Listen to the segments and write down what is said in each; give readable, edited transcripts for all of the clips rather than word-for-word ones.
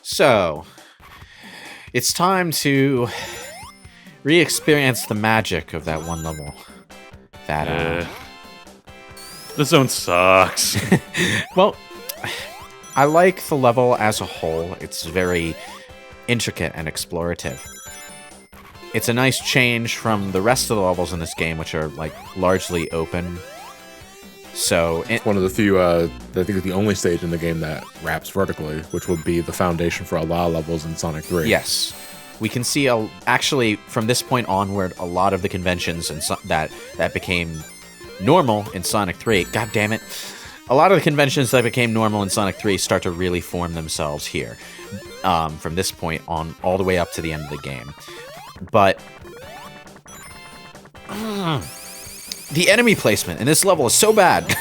So, it's time to re-experience the magic of that one level. The zone sucks. Well, I like the level as a whole. It's very intricate and explorative. It's a nice change from the rest of the levels in this game, which are like largely open. So it's one of the few, I think the only stage in the game that wraps vertically, which would be the foundation for a lot of levels in Sonic 3. Yes. We can see, actually, from this point onward, a lot of the conventions and that became normal in Sonic 3. God damn it. A lot of the conventions that became normal in Sonic 3 start to really form themselves here. From this point on, all the way up to the end of the game. But the enemy placement in this level is so bad.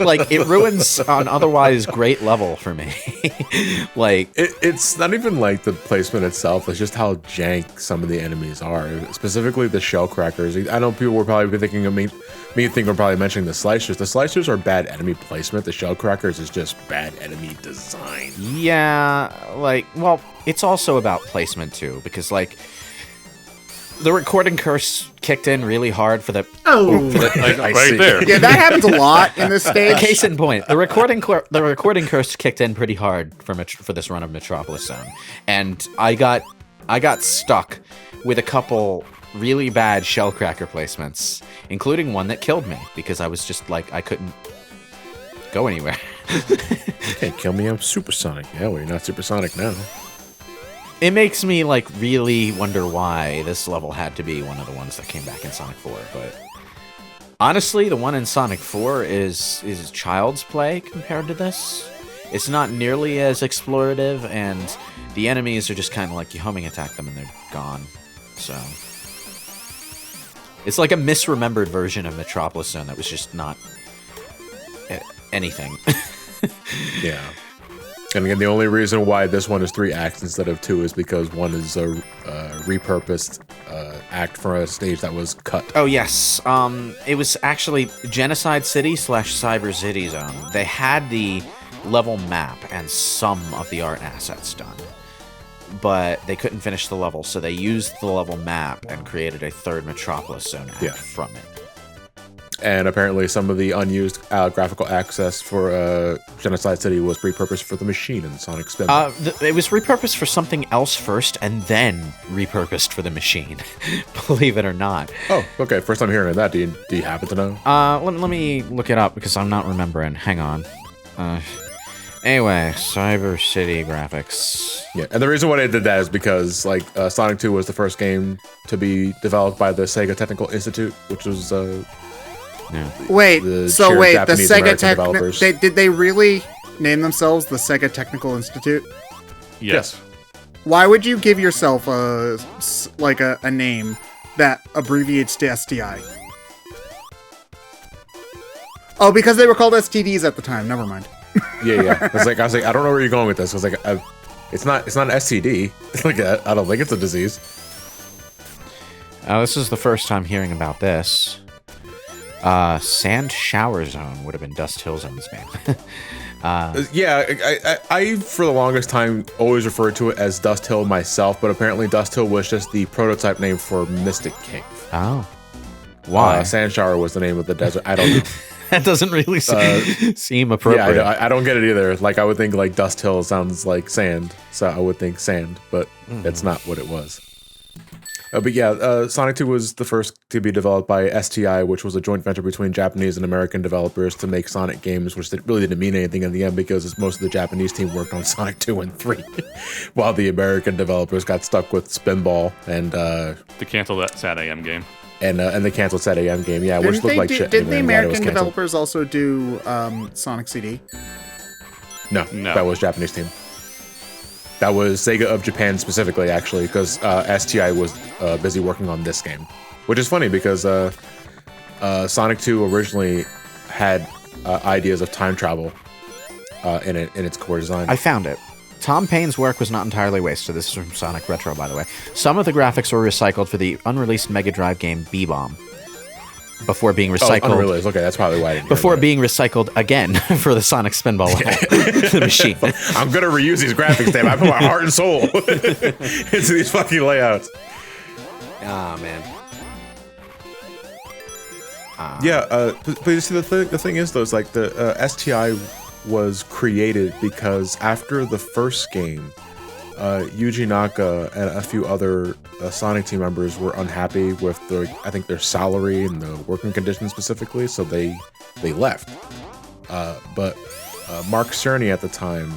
Like, it ruins an otherwise great level for me. Like, it's not even like the placement itself, it's just how jank some of the enemies are, specifically the shell crackers. I know people were probably thinking of me thinking we're probably mentioning the slicers. The slicers are bad enemy placement. The shell crackers is just bad enemy design. Yeah, like, well, it's also about placement too, because like the recording curse kicked in really hard for the right there. Yeah, that happens a lot in this stage. Case in point, the recording curse kicked in pretty hard for this run of Metropolis Zone, and I got stuck with a couple really bad shellcracker placements, including one that killed me because I was just like I couldn't go anywhere. Can't kill me, I'm supersonic. Yeah, well, you're not supersonic now. It makes me like really wonder why this level had to be one of the ones that came back in Sonic 4, but honestly, the one in Sonic 4 is child's play compared to this. It's not nearly as explorative, and the enemies are just kind of like you homing attack them and they're gone. So it's like a misremembered version of Metropolis Zone that was just not anything. Yeah. And again, the only reason why this one is 3 acts instead of 2 is because one is a repurposed act for a stage that was cut. Oh, yes. It was actually Genocide City / Cyber City Zone. They had the level map and some of the art assets done, but they couldn't finish the level, so they used the level map and created a third Metropolis Zone act from it. And apparently some of the unused graphical access for Genocide City was repurposed for the machine in Sonic Spin. It was repurposed for something else first, and then repurposed for the machine. Believe it or not. Oh, okay. First time hearing that. Do you happen to know? Let me look it up, because I'm not remembering. Hang on. Anyway, Cyber City graphics. Yeah, and the reason why they did that is because, like, Sonic 2 was the first game to be developed by the Sega Technical Institute, which was... Wait, the Sega developers. Did they really name themselves the Sega Technical Institute? Yes. Why would you give yourself a name that abbreviates to STI? Oh, because they were called STDs at the time. Never mind. Yeah. I was like, I don't know where you're going with this. I was like, it's not an STD. Like, I don't think it's a disease. This is the first time hearing about this. Sand Shower Zone would have been Dust Hill Zone's name. I for the longest time always referred to it as Dust Hill myself, but apparently Dust Hill was just the prototype name for Mystic Cave. Oh. Why? Sand Shower was the name of the desert. I don't know. That doesn't really seem appropriate. Yeah, I don't get it either. Like, I would think like Dust Hill sounds like sand, so I would think sand, but that's not what it was. But yeah, Sonic 2 was the first to be developed by STI, which was a joint venture between Japanese and American developers to make Sonic games, which really didn't mean anything in the end because most of the Japanese team worked on Sonic 2 and 3, while the American developers got stuck with Spinball and... to cancel that Sad AM game. And the canceled Sad AM game, yeah, which looked like shit. Didn't the American developers also do Sonic CD? No, that was Japanese team. That was Sega of Japan specifically, actually, because STI was busy working on this game. Which is funny because Sonic 2 originally had ideas of time travel in its core design. I found it. Tom Payne's work was not entirely wasted. This is from Sonic Retro, by the way. Some of the graphics were recycled for the unreleased Mega Drive game B-Bomb. before being Oh, recycled. unreleased. Okay, that's probably why I didn't hear Before that. being recycled again for the Sonic Spinball level, the machine. I'm gonna reuse these graphics, damn. I put my heart and soul into these fucking layouts. Ah, man. But you see, the thing is, though, is like the STI was created because after the first game, Yuji Naka and a few other Sonic team members were unhappy with their salary and the working conditions specifically, so they left. But Mark Cerny at the time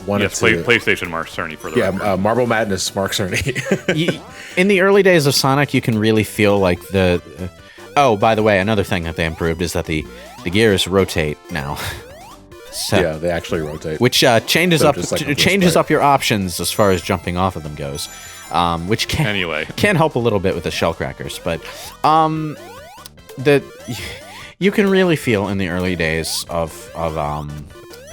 wanted to PlayStation Mark Cerny for the record. Marble Madness Mark Cerny. In the early days of Sonic, you can really feel like the... oh, by the way, another thing that they improved is that the gears rotate now. So, Yeah, they actually rotate. which changes So up just like a changes sprite. up your options as far as jumping off of them goes, which Anyway. can help a little bit with the shell crackers. But you can really feel in the early days of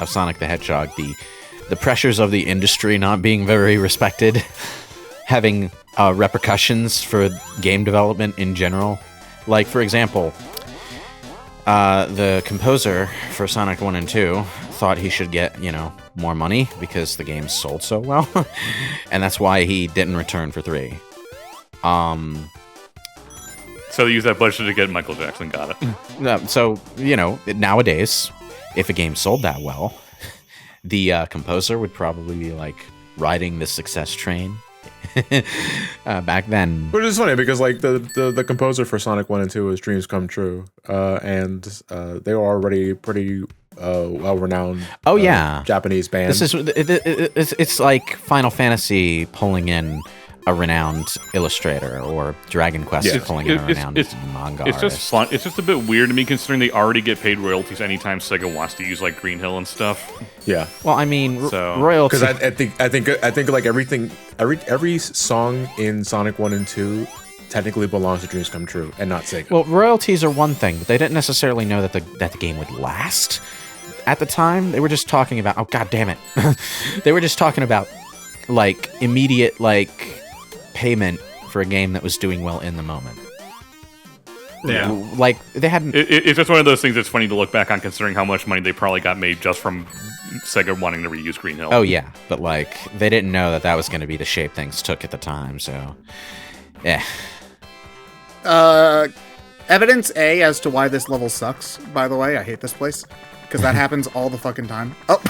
Sonic the Hedgehog the pressures of the industry not being very respected, having repercussions for game development in general. Like, for example, the composer for Sonic 1 and 2 thought he should get, more money because the game sold so well. And that's why he didn't return for 3. So they used that budget to get Michael Jackson. Got it. So, nowadays, if a game sold that well, the composer would probably be, like, riding the success train. Back then. Which is funny because like the composer for Sonic 1 and 2 was Dreams Come True, and they were already pretty well-renowned. Oh yeah, Japanese band. It's like Final Fantasy pulling in a renowned illustrator, or Dragon Quest pulling in a renowned manga It's just artist. fun. It's just a bit weird to me considering they already get paid royalties anytime Sega wants to use like Green Hill and stuff. Yeah, Well, I mean, So- royalty. because I think like every song in Sonic 1 and 2 technically belongs to Dreams Come True and not Sega. Well, royalties are one thing, but they didn't necessarily know that the game would last. At the time, they were just talking about, oh god damn it, they were just talking about like immediate like payment for a game that was doing well in the moment. Yeah. Like they hadn't. It's just one of those things that's funny to look back on considering how much money they probably got made just from Sega wanting to reuse Green Hill. Oh yeah, but like they didn't know that was going to be the shape things took at the time. So, yeah. Evidence A as to why this level sucks, by the way. I hate this place. Because that happens all the fucking time. Oh.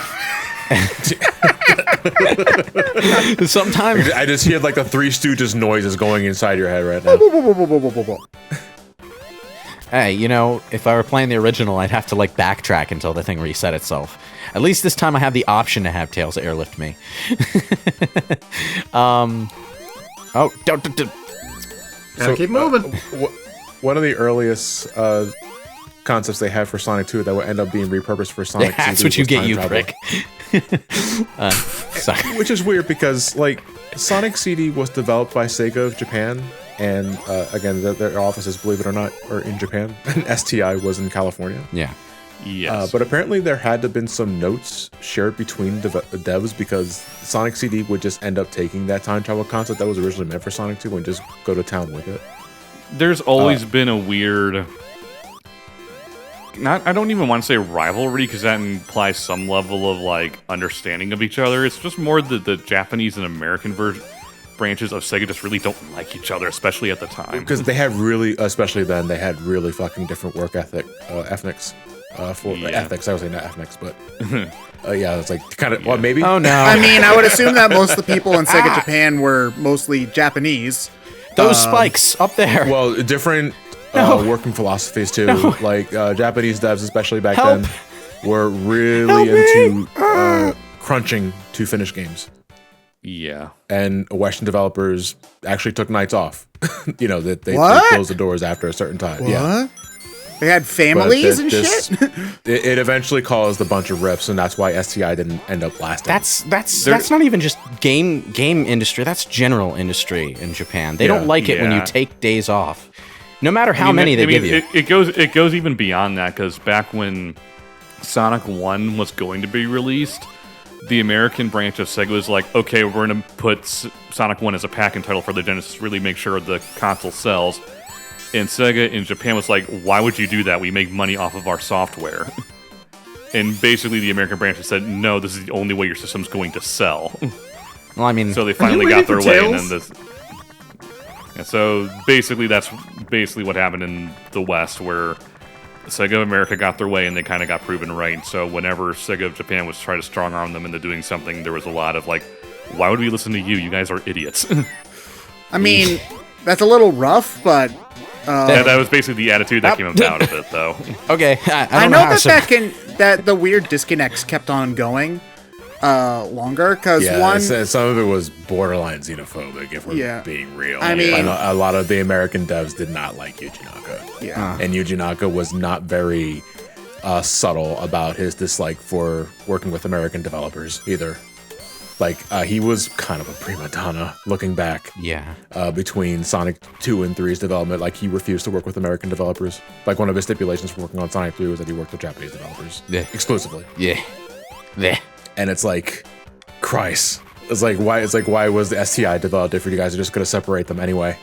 Sometimes I just hear like the Three Stooges noises going inside your head right now. Hey, if I were playing the original, I'd have to like backtrack until the thing reset itself. At least this time I have the option to have Tails airlift me. Oh, don't. Gotta keep moving. One of the earliest concepts they had for Sonic 2 that would end up being repurposed for Sonic That's CD what you was get, time you travel. prick. Sorry. Which is weird because like Sonic CD was developed by Sega of Japan, and again their offices, believe it or not, are in Japan, and STI was in California. Yeah. Yes. But apparently there had to have been some notes shared between devs because Sonic CD would just end up taking that time travel concept that was originally meant for Sonic 2 and just go to town with it. There's always been a weird... I don't even want to say rivalry because that implies some level of like understanding of each other. It's just more the Japanese and American branches of Sega just really don't like each other, especially at the time. Because they had really, especially then, they had really fucking different work ethics. Ethics, I was saying not ethnics, but yeah, it's like kind of, well, maybe. Oh no. I mean, I would assume that most of the people in Sega Japan were mostly Japanese. Those spikes up there. Well, different No. working philosophies too. No. Like Japanese devs, especially back Help. then, were really Help into crunching to finish games. Yeah. And Western developers actually took nights off. They What? closed the doors after a certain time. What? Yeah. They had families and this- shit? It eventually caused a bunch of rips, and that's why STI didn't end up lasting. That's not even just game industry. That's general industry in Japan. They don't like it when you Yeah. take days off, no matter how many they give you. It goes even beyond that because back when Sonic 1 was going to be released, the American branch of Sega was like, okay, we're going to put Sonic 1 as a pack-in title for the Genesis, really make sure the console sells. And Sega in Japan was like, why would you do that? We make money off of our software. And basically the American branch said, no, this is the only way your system's going to sell. Well, I mean, So they finally you got their waiting way, for and Tails? then this. Yeah, so basically, that's basically what happened in the West, where Sega of America got their way, and they kind of got proven right. So whenever Sega of Japan was trying to strong arm them into doing something, there was a lot of like, "Why would we listen to you? You guys are idiots." I mean, that's a little rough, but Yeah, that was basically the attitude that came out of it, though. okay, I I don't know how that the weird disconnects kept on going longer because Yeah, one. some of it was borderline xenophobic, if we're Yeah. being real. I mean- a lot of the American devs did not like Yuji Naka. Yeah. And Yuji Naka was not very subtle about his dislike for working with American developers either. Like, he was kind of a prima donna looking back. Yeah. Between Sonic 2 and 3's development, like, he refused to work with American developers. Like, one of his stipulations for working on Sonic 3 was that he worked with Japanese developers. Yeah. Exclusively. Yeah. Yeah. And it's like, Christ. It's like, why was the STI developed if you guys are just going to separate them anyway?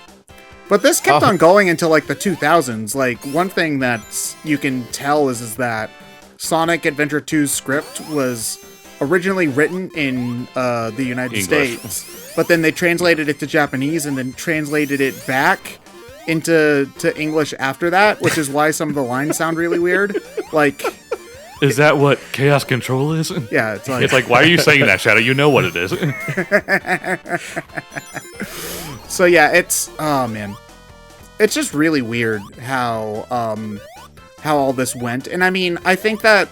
But this kept on going until like the 2000s. Like one thing that you can tell is that Sonic Adventure 2's script was originally written in the United English. States, but then they translated it to Japanese and then translated it back into English after that, which is why some of the lines sound really weird. Like, Is that what Chaos Control is? yeah, it's like Why are you saying that, Shadow? You know what it is. so yeah, it's oh man, it's just really weird how all this went. And I mean, I think that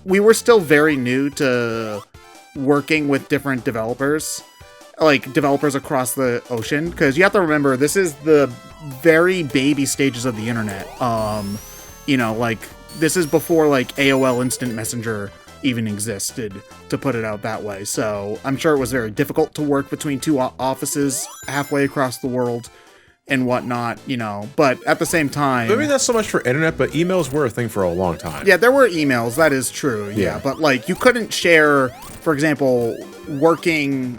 we were still very new to working with different developers, like developers across the ocean, because you have to remember this is the very baby stages of the internet. Like this is before like AOL Instant Messenger even existed, to put it out that way. So I'm sure it was very difficult to work between two offices halfway across the world and whatnot, but at the same time, Maybe not so much for internet, but emails were a thing for a long time. yeah, there were emails, that is true. Yeah. But like you couldn't share, for example, working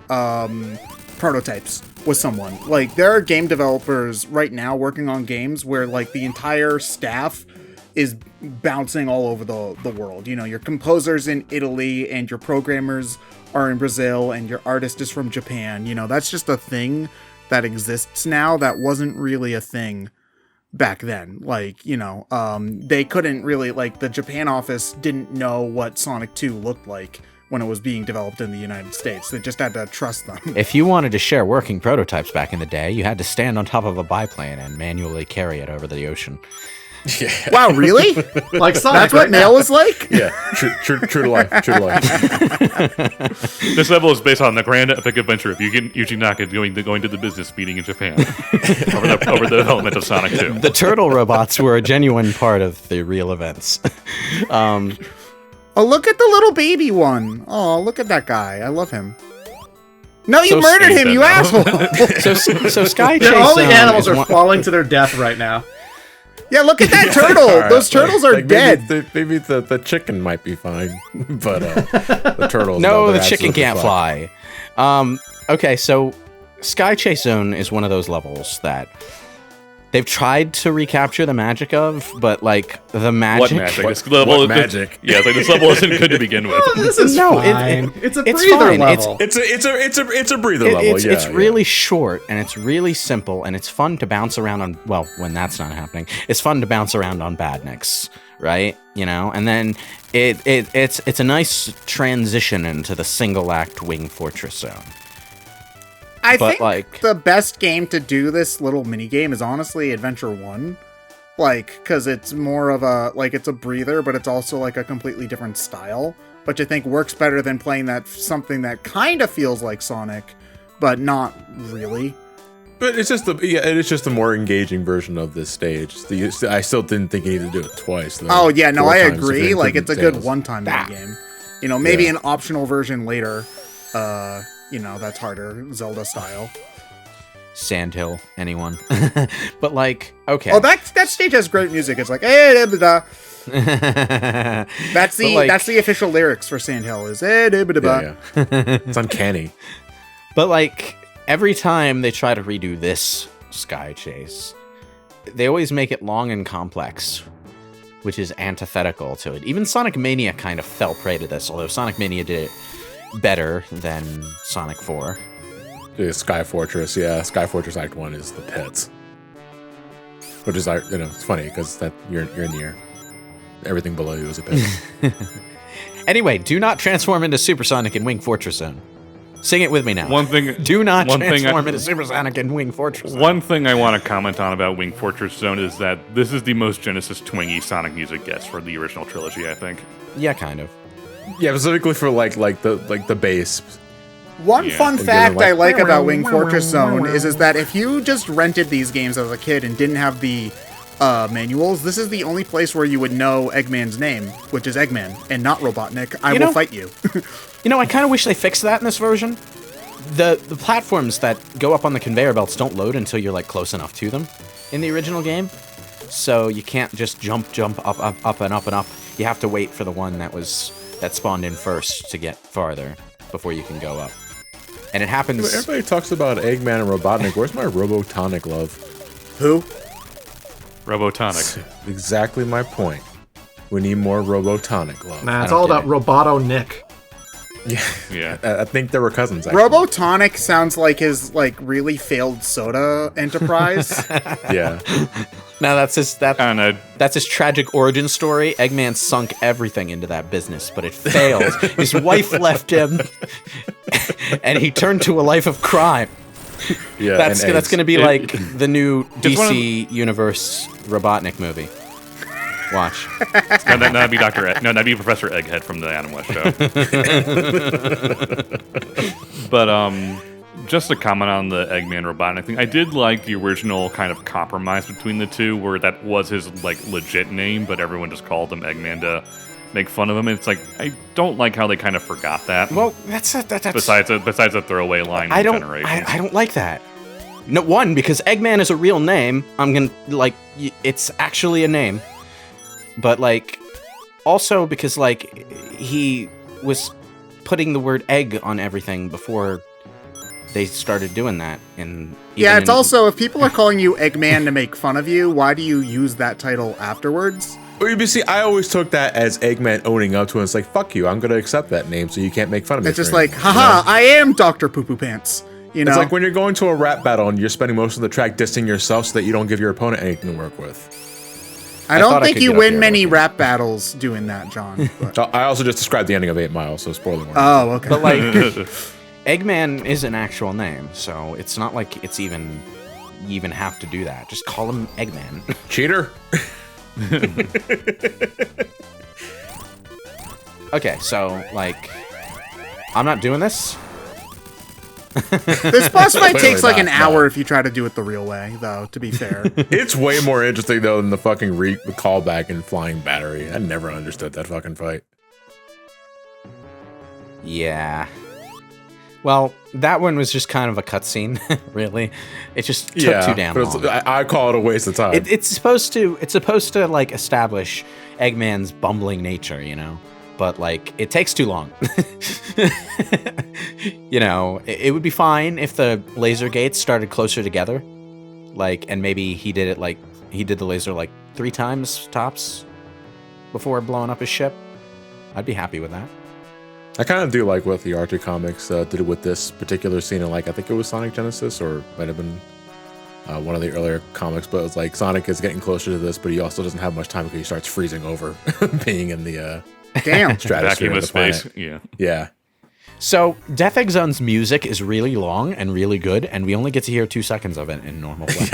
prototypes with someone. Like there are game developers right now working on games where like the entire staff is bouncing all over the world. Your composer's in Italy and your programmers are in Brazil and your artist is from Japan. That's just a thing that exists now that wasn't really a thing back then. Like, they couldn't really, like, the Japan office didn't know what Sonic 2 looked like when it was being developed in the United States. They just had to trust them. If you wanted to share working prototypes back in the day, you had to stand on top of a biplane and manually carry it over the ocean. Yeah. Wow, really? Like Sonic. That's what right mail now. was like? Yeah. True to life. True to life. This level is based on the grand epic adventure of Yuji Naka going to the business meeting in Japan over the development of Sonic 2. The turtle robots were a genuine part of the real events. Oh, look at the little baby one. Oh, look at that guy. I love him. No, you So murdered sweet, him, you though. asshole. So Sky Chase All the Zone animals is are one- falling to their death right now. Yeah, look at that turtle. All right, Those turtles are like, dead. Maybe the chicken might be fine, but the turtles. No, they're the chicken absolutely can't fly. Okay, so Sky Chase Zone is one of those levels that they've tried to recapture the magic of, but like the magic. What magic? What- This level what is- magic? Yeah, it's like this level isn't good to begin with. Oh, this is No, fine. It's a it's breather fine. level. It's a breather level. It's yeah. really short and it's really simple and it's fun to bounce around on. Well, when that's not happening, it's fun to bounce around on badniks, right? And then it's a nice transition into the single act Wing Fortress Zone. I But, think like- the best game to do this little mini game is honestly Adventure 1. Like, because it's more of a, like, it's a breather, but it's also like a completely different style. But I think works better than playing something that kind of feels like Sonic, but not really. But it's just it's just a more engaging version of this stage. I still didn't think you needed to do it twice. Though. Oh, yeah, no, 4 I times if agree. you Like, include it's a good Tails. one-time mini game. Maybe Yeah. an optional version later, that's harder, Zelda style. Sandhill, anyone? But like, okay. Oh, that stage has great music. It's like, eh, da, da, da. That's the But, like- that's the official lyrics for Sandhill is eh, da, da, da, da. Yeah. It's uncanny. But like every time they try to redo this Sky Chase, they always make it long and complex, which is antithetical to it. Even Sonic Mania kind of fell prey to this, although Sonic Mania did it better than Sonic 4. Yeah, Sky Fortress, yeah. Sky Fortress Act 1 is the pits. Which is, it's funny because that you're in the air. Everything below you is a pit. Anyway, do not transform into Supersonic and Wing Fortress Zone. Sing it with me now. Do not transform into Supersonic and Wing Fortress Zone. One thing I want to comment on about Wing Fortress Zone is that this is the most Genesis twingy Sonic music gets for the original trilogy, I think. Yeah, kind of. Yeah, specifically for like the bass. One fun And fact like, I like about Wing Fortress Zone is that if you just rented these games as a kid and didn't have the manuals, this is the only place where you would know Eggman's name, which is Eggman, and not Robotnik. I will fight you. I kind of wish they fixed that in this version. The platforms that go up on the conveyor belts don't load until you're like close enough to them in the original game. So you can't just jump up and up and up. You have to wait for the one that spawned in first to get farther before you can go up. And it happens. Everybody talks about Eggman and Robotnik. Where's my Robotonic love? Who? Robotonic. Exactly my point. We need more Robotonic love. Nah, it's all about Robotnik. Yeah. I think they were cousins, actually. Robotonic sounds like his really failed soda enterprise. Yeah. Now that's his tragic origin story. Eggman sunk everything into that business, but it failed. His wife left him, and he turned to a life of crime. Yeah, that's going to be like the new DC Universe Robotnik movie. Watch. No, that'd be that'd be Professor Egghead from the Animal show. But just to comment on the Eggman Robotnik thing, I did like the original kind of compromise between the two, where that was his legit name, but everyone just called him Eggman to make fun of him. And it's like, I don't like how they kind of forgot that. Well, that's besides a throwaway line. I don't like that. No, one, because Eggman is a real name. I'm gonna it's actually a name. But also because he was putting the word egg on everything before they started doing that. It's also, if people are calling you Eggman to make fun of you, why do you use that title afterwards? Well, you see, I always took that as Eggman owning up to it. It's like, fuck you, I'm going to accept that name so you can't make fun of me. It's just like, haha, I am Dr. Poo Poo Pants. It's like when you're going to a rap battle and you're spending most of the track dissing yourself so that you don't give your opponent anything to work with. I don't think you win many rap battles doing that, John. I also just described the ending of 8 Mile, so spoiler warning. Oh, okay. But Eggman is an actual name, so it's not like you even have to do that. Just call him Eggman. Cheater. Okay, so I'm not doing this. This boss fight takes an hour if you try to do it the real way, though, to be fair. It's way more interesting, though, than the fucking callback and flying battery. I never understood that fucking fight. Yeah. Well, that one was just kind of a cutscene, really. It just took too damn long. I call it a waste of time. It's supposed to establish Eggman's bumbling nature, But it takes too long. It would be fine if the laser gates started closer together, and maybe he did the laser 3 times tops before blowing up his ship. I'd be happy with that. I kind of do like what the Archie comics did with this particular scene, and I think it was Sonic Genesis, or might have been one of the earlier comics, but it's like Sonic is getting closer to this, but he also doesn't have much time because he starts freezing over, being in the stratosphere vacuum of space. Yeah. So Death Egg Zone's music is really long and really good, and we only get to hear 2 seconds of it in normal play.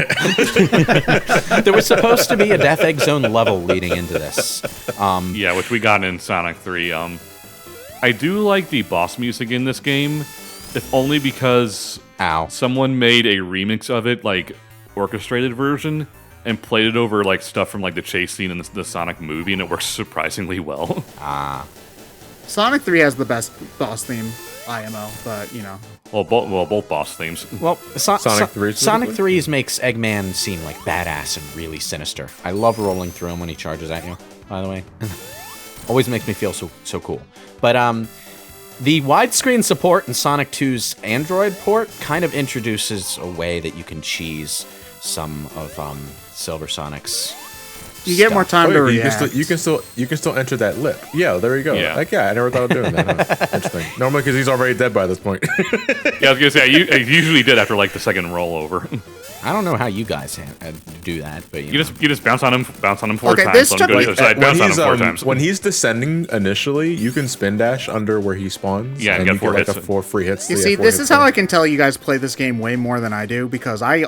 There was supposed to be a Death Egg Zone level leading into this. Which we got in Sonic 3. I do like the boss music in this game, if only because someone made a remix of it, orchestrated version, and played it over stuff from the chase scene in the Sonic movie, and it works surprisingly well. Sonic 3 has the best boss theme, IMO, but both boss themes. Well, Sonic 3 Sonic 3's makes Eggman seem badass and really sinister. I love rolling through him when he charges at you, by the way. Always makes me feel so cool. But the widescreen support in Sonic 2's Android port kind of introduces a way that you can cheese some of Silver Sonic's. You get more time to you react. you can still enter that lip. Yeah, there you go. Yeah. Like, I never thought of doing that. Huh? Interesting. Normally, because he's already dead by this point. Yeah, I was gonna say I usually did after like the second rollover. I don't know how you guys do that, but You just bounce on him 4 Okay, times. this Let him took go to me- the other side, bounce on him 4 times. when he's descending initially, you can spin dash under where he spawns. Yeah, and and get you 4 get hits. like 4 free hits. You Yeah, see, 4 this hits is how there. I can tell you guys play this game way more than I do, because I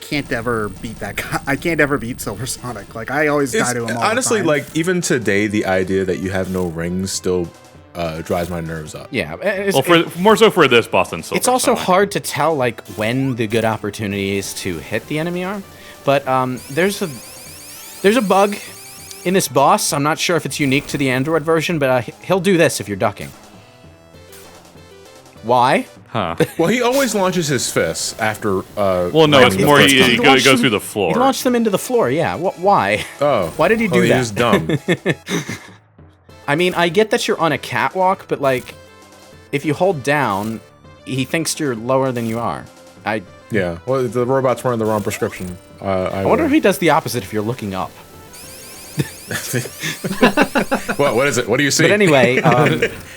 can't ever beat that guy. I can't ever beat Silver Sonic. Like, I always die to him all honestly, the time. like even today, the idea that you have no rings still drives my nerves up. yeah. Well, more so for this boss than Silver It's also Sonic. hard to tell like when the good opportunity is to hit the enemy are, but there's a bug in this boss. I'm not sure if it's unique to the Android version, but he'll do this if you're ducking. Why? Huh. Well, he always launches his fists after. Well, no, it's landing the more first he time. He goes launched them- through the floor. He launched them into the floor. Yeah. Why? Oh, Why did he do that? He's dumb. I mean, I get that you're on a catwalk, but like, if you hold down, he thinks you're lower than you are. Yeah. Well, the robot's wearing the wrong prescription. I wonder if he does the opposite if you're looking up. What is it? What do you see? But anyway,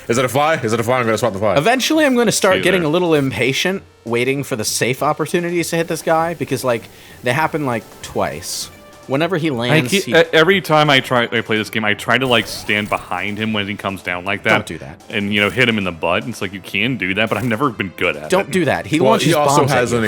Is it a fly? Is it a fly? I'm gonna swat the fly. eventually I'm going to start See getting there. a little impatient, waiting for the safe opportunities to hit this guy, because like they happen like twice. Whenever he lands, Every time I play this game, I try to like stand behind him when he comes down like that. Don't do that. And hit him in the butt. It's like you can do that, but I've never been good at it. don't do that. He Well, launches he also bombs has at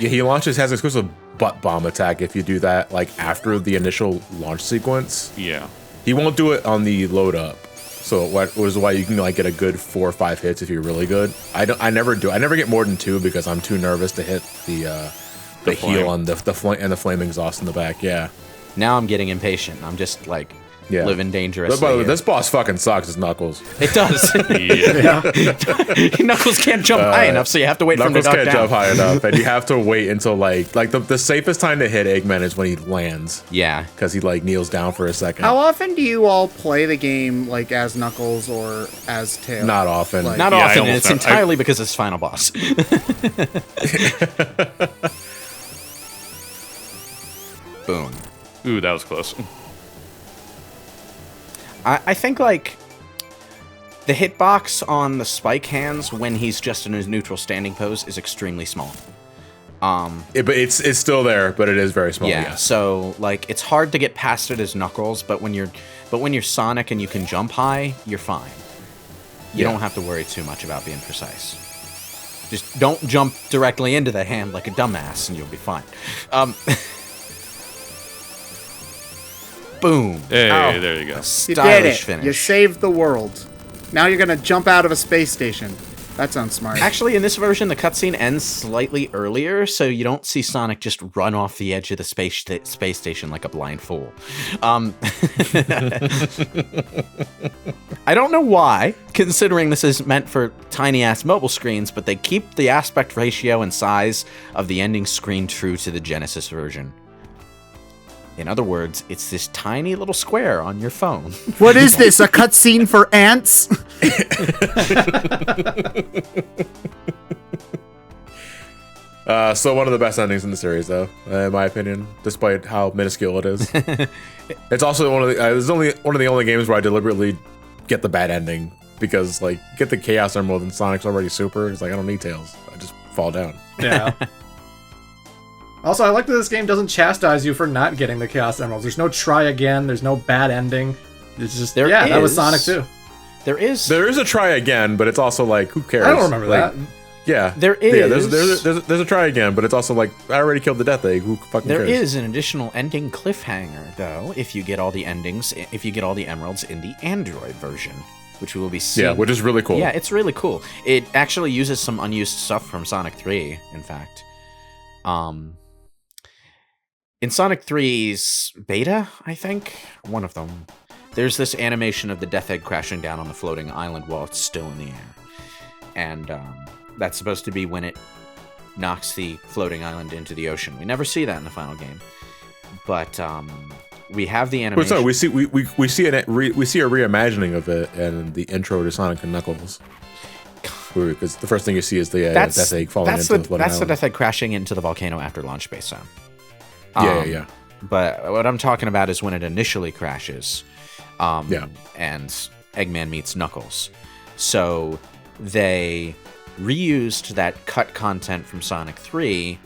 you. he has an exclusive butt bomb attack if you do that like after the initial launch sequence. Yeah. He won't do it on the load up. So what was why you can like get a good 4 or 5 hits if you're really good. I never get more than 2 because I'm too nervous to hit the flame. heel on the flame and the flame exhaust in the back. Yeah. Now I'm getting impatient. I'm just like Yeah. living dangerously. But by the way, here. this boss fucking sucks. It's Knuckles. It does. Yeah. Knuckles can't jump high enough, so you have to wait for him to Knuckles duck can't down. jump high enough, and you have to wait until like the safest time to hit Eggman is when he lands Yeah. because he like kneels down for a second. How often do you all play the game like as Knuckles or as Tails? Not often. Like- Not Yeah, I often, and almost it's have- entirely because it's final boss. Boom. Ooh, that was close. I think, like, the hitbox on the spike hands when he's just in his neutral standing pose is extremely small. But it's still there, but it is very small. Yeah, Yes. so, like, it's hard to get past it as Knuckles, but when you're Sonic and you can jump high, you're fine. You Yeah. don't have to worry too much about being precise. Just don't jump directly into the hand like a dumbass, and you'll be fine. Boom. Hey, Ow. there you go. You did Stylish it. finish. You saved the world. Now you're gonna jump out of a space station. That sounds smart. Actually, in this version, the cutscene ends slightly earlier, so you don't see Sonic just run off the edge of the space station like a blind fool. I don't know why, considering this is meant for tiny-ass mobile screens, but they keep the aspect ratio and size of the ending screen true to the Genesis version. In other words, it's this tiny little square on your phone. What is this? A cutscene for ants? Still one of the best endings in the series, though, in my opinion, despite how minuscule it is. It's also one of the it's only one of the only games where I deliberately get the bad ending because like get the Chaos Emerald and Sonic's already super. It's like I don't need Tails. I just fall down. Yeah. Also, I like that this game doesn't chastise you for not getting the Chaos Emeralds. There's no try again. There's no bad ending. It's just that was is. Sonic too. There is There is a try again, but it's also like who cares? I don't remember Like, that. Yeah, There Yeah, is. there's a try again, but it's also like I already killed the Death Egg. Who fucking There cares? is an additional ending cliffhanger, though, if you get all the endings, if you get all the emeralds in the Android version, which we will be seeing. Yeah, which is really cool. Yeah, it's really cool. It actually uses some unused stuff from Sonic 3, in fact. In Sonic 3's beta, I think, one of them, there's this animation of the Death Egg crashing down on the floating island while it's still in the air. And that's supposed to be when it knocks the floating island into the ocean. We never see that in the final game. But we have the But animation. sorry, we see a reimagining of it in the intro to Sonic and Knuckles. Because the first thing you see is the Death Egg falling into the floating That's the island. Death Egg crashing into the volcano after Launch Space Zone. Yeah. But what I'm talking about is when it initially crashes. Yeah. And Eggman meets Knuckles. So they reused that cut content from Sonic 3,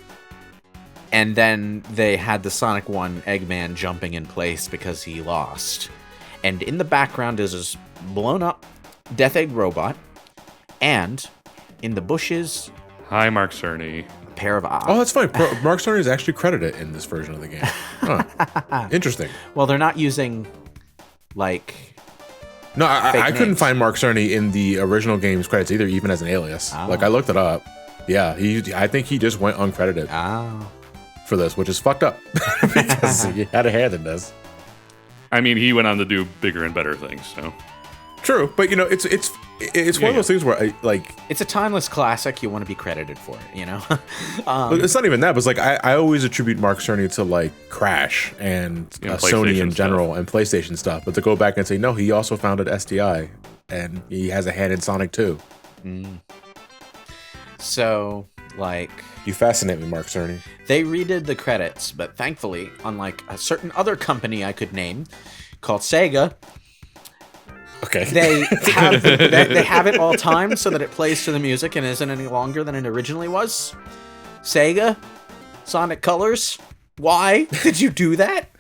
and then they had the Sonic 1 Eggman jumping in place because he lost. And in the background is this blown up Death Egg robot, and in the bushes, Hi, Mark Cerny. a pair of eyes. Oh, that's fine. Mark Cerny is actually credited in this version of the game. Huh. Interesting. Well, they're not using, like... No, I Fake couldn't names. find Mark Cerny in the original game's credits either, even as an alias. Oh. Like, I looked it up. Yeah, I think he just went uncredited for this, which is fucked up because he had a hand in this. I mean, he went on to do bigger and better things, so. True, but it's one of those things where It's a timeless classic. You want to be credited for it, you know? it's not even that, but it's like I always attribute Mark Cerny to like Crash and Sony in PlayStation general stuff. and PlayStation stuff, but to go back and say no, he also founded SDI and he has a hand in Sonic 2. So, like... You fascinate me, Mark Cerny. They redid the credits, but thankfully, unlike a certain other company I could name called Sega, Okay. they have it all timed so that it plays to the music and isn't any longer than it originally was. Sega, Sonic Colors, why did you do that?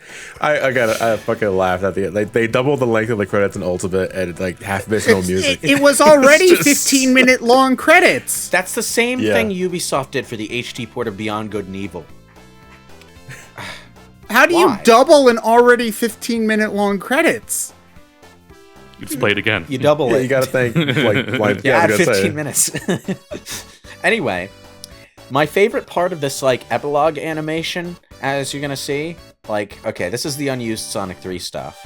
I fucking laughed at the end. They doubled the length of the credits in Ultimate and like half of it's no music. It was already It's just- 15-minute long credits. That's the same Yeah. thing Ubisoft did for the HD port of Beyond Good and Evil. How do Why? you double an already 15-minute long credits? You just play it again. You double Yeah, it. you gotta think like Yeah, I add was gonna 15 say. minutes. Anyway, my favorite part of this, like, epilogue animation, as you're gonna see, like, okay, this is the unused Sonic 3 stuff,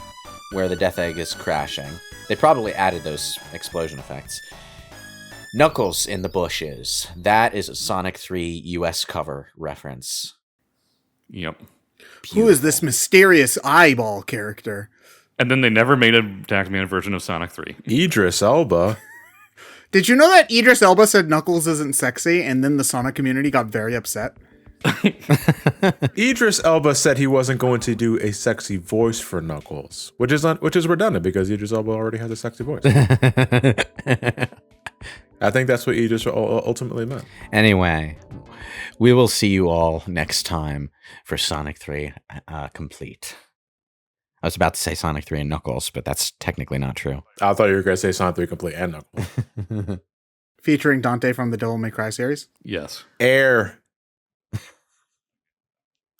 where the Death Egg is crashing. They probably added those explosion effects. Knuckles in the bushes. That is a Sonic 3 US cover reference. Yep. Who is this mysterious eyeball character? And then they never made a Taxman version of Sonic 3. Idris Elba. Did you know that Idris Elba said Knuckles isn't sexy, and then the Sonic community got very upset? Idris Elba said he wasn't going to do a sexy voice for Knuckles, which is redundant because Idris Elba already has a sexy voice. I think that's what Idris ultimately meant. Anyway, we will see you all next time for Sonic 3 Complete. I was about to say Sonic 3 and Knuckles, but that's technically not true. I thought you were going to say Sonic 3 Complete and Knuckles. Featuring Dante from the Devil May Cry series. Yes. Air.